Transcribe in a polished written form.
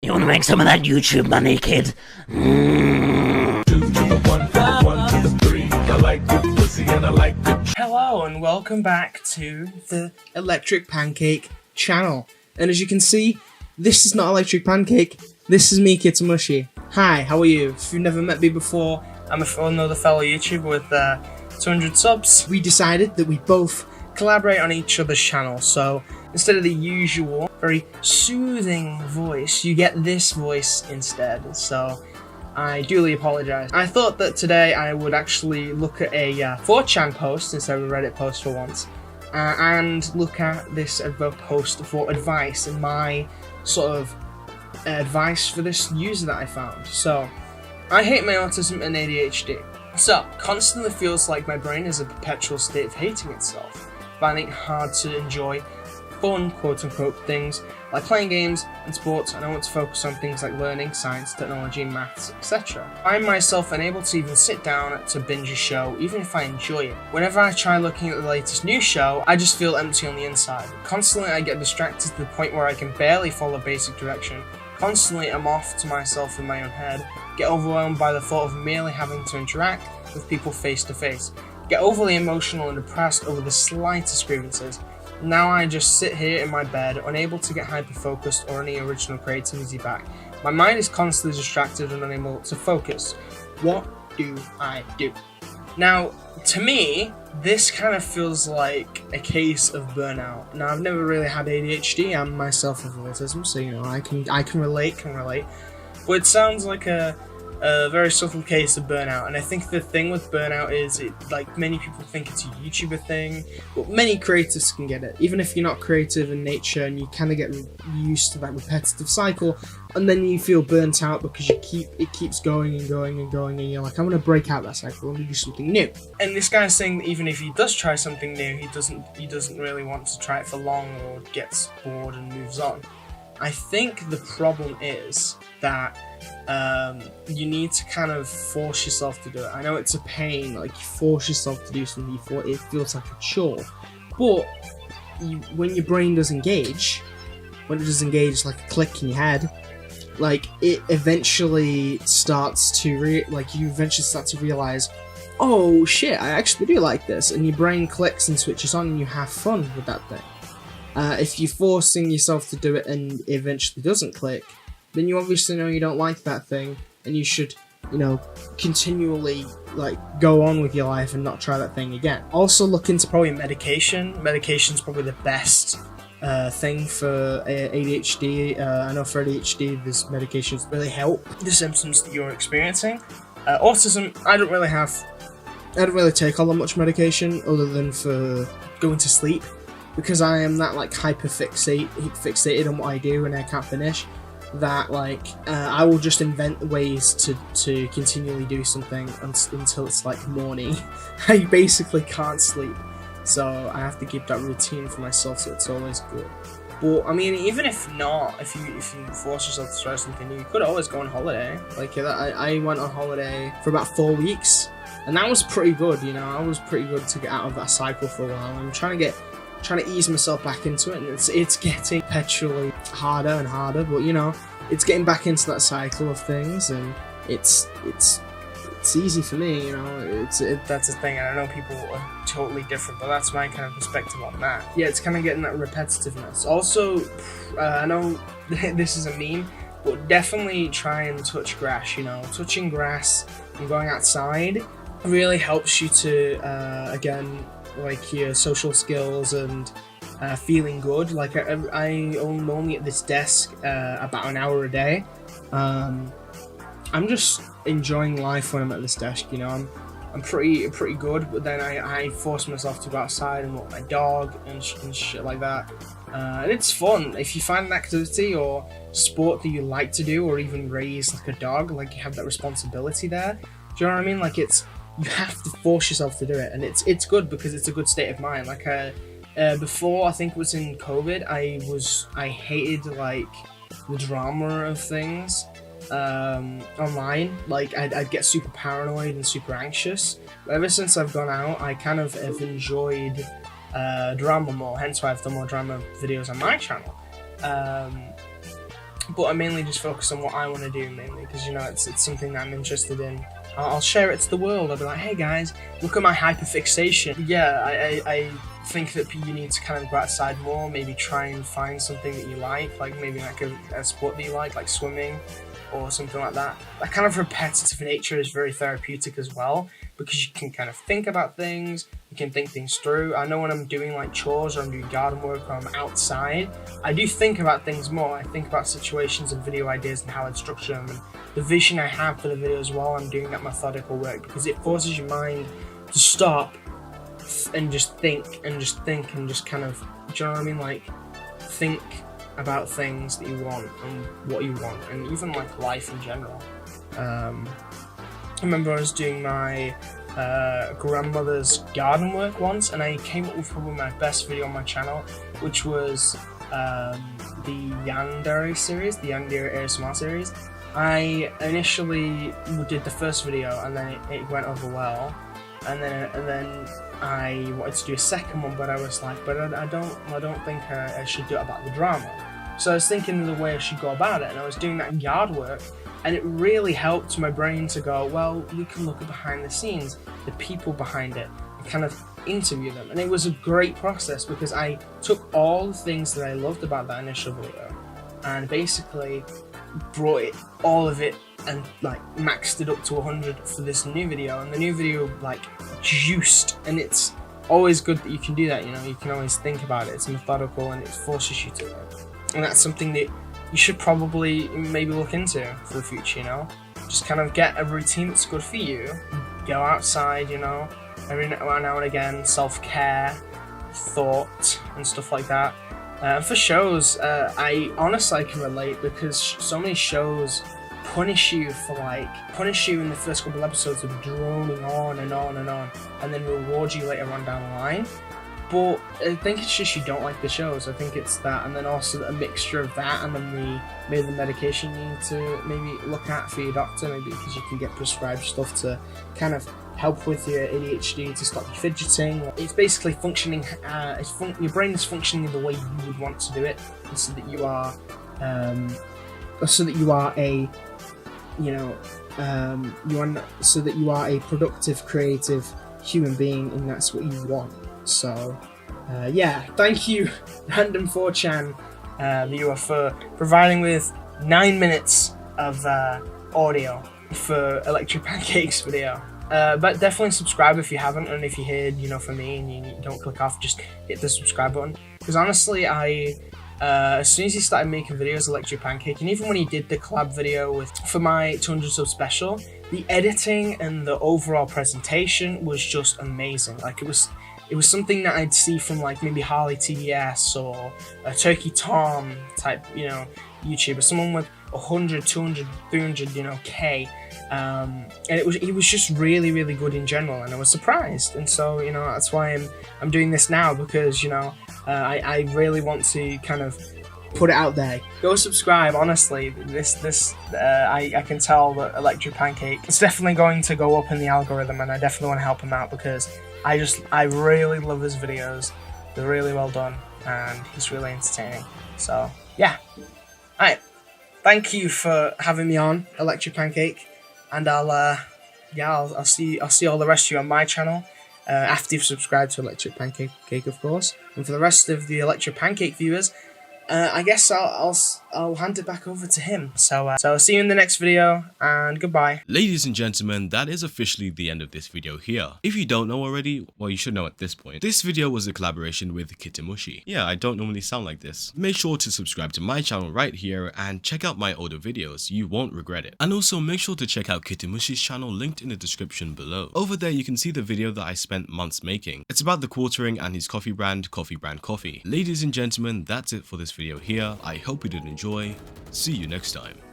You wanna make some of that YouTube money, kid? Hello and welcome back to the ElectricPancaek channel. And as you can see, this is not ElectricPancaek, this is me, Kitamushi. Hi, how are you? If you've never met me before, I'm another fellow YouTuber with 200 subs. We decided that we both collaborate on each other's channel, so instead of the usual, very soothing voice, you get this voice instead, so I duly apologise. I thought that today I would actually look at a 4chan post instead of a Reddit post for once, and look at this post for advice and my sort of advice for this user that I found. So, I hate my autism and ADHD. So, constantly feels like my brain is a perpetual state of hating itself, finding it hard to enjoy fun, quote-unquote, things like playing games and sports, and I want to focus on things like learning, science, technology, maths, etc. I find myself unable to even sit down to binge a show, even if I enjoy it. Whenever I try looking at the latest news show, I just feel empty on the inside. Constantly I get distracted to the point where I can barely follow basic direction. Constantly I'm off to myself in my own head, get overwhelmed by the thought of merely having to interact with people face to face, get overly emotional and depressed over the slightest grievances. Now I just sit here in my bed, unable to get hyper-focused or any original creativity back. My mind is constantly distracted and unable to focus. What do I do? Now, to me, this kind of feels like a case of burnout. Now, I've never really had ADHD, I'm myself with autism, so you know, I can relate. But it sounds like a very subtle case of burnout, and I think the thing with burnout is like many people think it's a YouTuber thing, but many creatives can get it, even if you're not creative in nature, and you kind of get used to that repetitive cycle, and then you feel burnt out because it keeps going and going and going, and you're like, I'm gonna break out that cycle, I'm gonna do something new. And this guy's saying that even if he does try something new, he doesn't really want to try it for long, or gets bored and moves on. I think the problem is that you need to kind of force yourself to do it. I know it's a pain, like you force yourself to do something, it feels like a chore. But when your brain does engage, when it does engage like a click in your head, like it eventually starts to you eventually start to realize, oh shit, I actually do like this, and your brain clicks and switches on, and you have fun with that thing. If you're forcing yourself to do it and it eventually doesn't click, then you obviously know you don't like that thing, and you should, you know, continually go on with your life and not try that thing again. Also look into probably medication. Medication's probably the best thing for ADHD. I know for ADHD, this medications really help the symptoms that you're experiencing. Autism, I don't really take all that much medication other than for going to sleep, because I am that hyper fixated on what I do and I can't finish, that I will just invent ways to continually do something until it's morning. I basically can't sleep, so I have to keep that routine for myself so it's always good. But I mean, even if not, if you force yourself to try something new, you could always go on holiday. I went on holiday for about 4 weeks, and that was pretty good. You know, I was pretty good to get out of that cycle for a while. I'm trying to ease myself back into it, and it's getting perpetually harder and harder, but you know, it's getting back into that cycle of things, and it's easy for me, you know. That's the thing, and I know people are totally different, but that's my kind of perspective on that. Yeah, it's kind of getting that repetitiveness. Also, I know this is a meme, but definitely try and touch grass, you know. Touching grass and going outside really helps you to, again, your social skills and feeling good. I'm only at this desk about an hour a day. I'm just enjoying life when I'm at this desk, you know. I'm pretty good, but then I force myself to go outside and walk my dog and shit like that. And it's fun. If you find an activity or sport that you like to do, or even raise a dog, you have that responsibility there. Do you know what I mean? You have to force yourself to do it, and it's good because it's a good state of mind. Before, I think it was in COVID, I hated the drama of things online. I'd get super paranoid and super anxious. But ever since I've gone out, I kind of have enjoyed drama more. Hence why I've done more drama videos on my channel. but I mainly just focus on what I want to do mainly, because you know it's something that I'm interested in. I'll share it to the world. I'll be like, hey guys, look at my hyperfixation. Yeah, I think that you need to kind of go outside more, maybe try and find something that you like maybe like a sport that you like swimming or something like that. That kind of repetitive nature is very therapeutic as well, because you can kind of think about things, you can think things through. I know when I'm doing like chores or I'm doing garden work or I'm outside, I do think about things more. I think about situations and video ideas and how I'd structure them, and the vision I have for the videos while I'm doing that methodical work, because it forces your mind to stop and just think and just kind of, do you know what I mean? Like, think about things that you want and what you want, and even like life in general. I remember I was doing my grandmother's garden work once, and I came up with probably my best video on my channel, which was the Yandere series, the Yandere ASMR series. I initially did the first video, and then it went over well, and then I wanted to do a second one, but I was like, but I don't think I should do it about the drama. So I was thinking of the way I should go about it, and I was doing that yard work, and it really helped my brain to go, well, we can look at behind the scenes, the people behind it, and kind of interview them. And it was a great process, because I took all the things that I loved about that initial video and basically brought it, all of it, and like maxed it up to 100 for this new video, and the new video like juiced. And it's always good that you can do that, you know, you can always think about it, it's methodical and it forces you to it. And that's something that you should probably maybe look into for the future, you know, just kind of get a routine that's good for you, go outside, you know, every now and again, self-care, thought and stuff like that. For shows, I honestly can relate, because so many shows punish you in the first couple episodes of droning on and on and on, and then reward you later on down the line. But I think it's just you don't like the shows. I think it's that, and then also a mixture of that, and then maybe the medication you need to maybe look at for your doctor, maybe because you can get prescribed stuff to kind of help with your ADHD, to stop you fidgeting. It's basically functioning, your brain is functioning the way you would want to do it, so that you are a productive, creative human being, and that's what you want. So yeah, thank you Random 4chan viewer for providing with 9 minutes of audio for ElectricPancaek's video. But definitely subscribe if you haven't, and if you're here, you know, for me, and you don't click off, just hit the subscribe button. Because honestly, as soon as he started making videos, ElectricPancaek, and even when he did the collab video for my 200 sub special, the editing and the overall presentation was just amazing. Like, it was something that I'd see from like maybe Harley TBS or a Turkey Tom type, you know, YouTuber, someone with 100, 200, 300, you know, K. And it was just really, really good in general, and I was surprised. And so, you know, that's why I'm doing this now, because, you know, I really want to kind of put it out there. Go subscribe. Honestly, I can tell that ElectricPancaek is definitely going to go up in the algorithm, and I definitely want to help him out, because I really love his videos. They're really well done, and he's really entertaining. So yeah, alright. Thank you for having me on, ElectricPancaek, and I'll see all the rest of you on my channel after you've subscribed to ElectricPancaek, of course. And for the rest of the ElectricPancaek viewers, I guess I'll hand it back over to him. So I'll see you in the next video, and goodbye. Ladies and gentlemen, that is officially the end of this video here. If you don't know already, well, you should know at this point. This video was a collaboration with Kitamushi. Yeah, I don't normally sound like this. Make sure to subscribe to my channel right here and check out my older videos. You won't regret it. And also make sure to check out Kitamushi's channel linked in the description below. Over there you can see the video that I spent months making. It's about the quartering and his coffee brand, Coffee. Ladies and gentlemen, that's it for this video here. I hope you did enjoy. See you next time.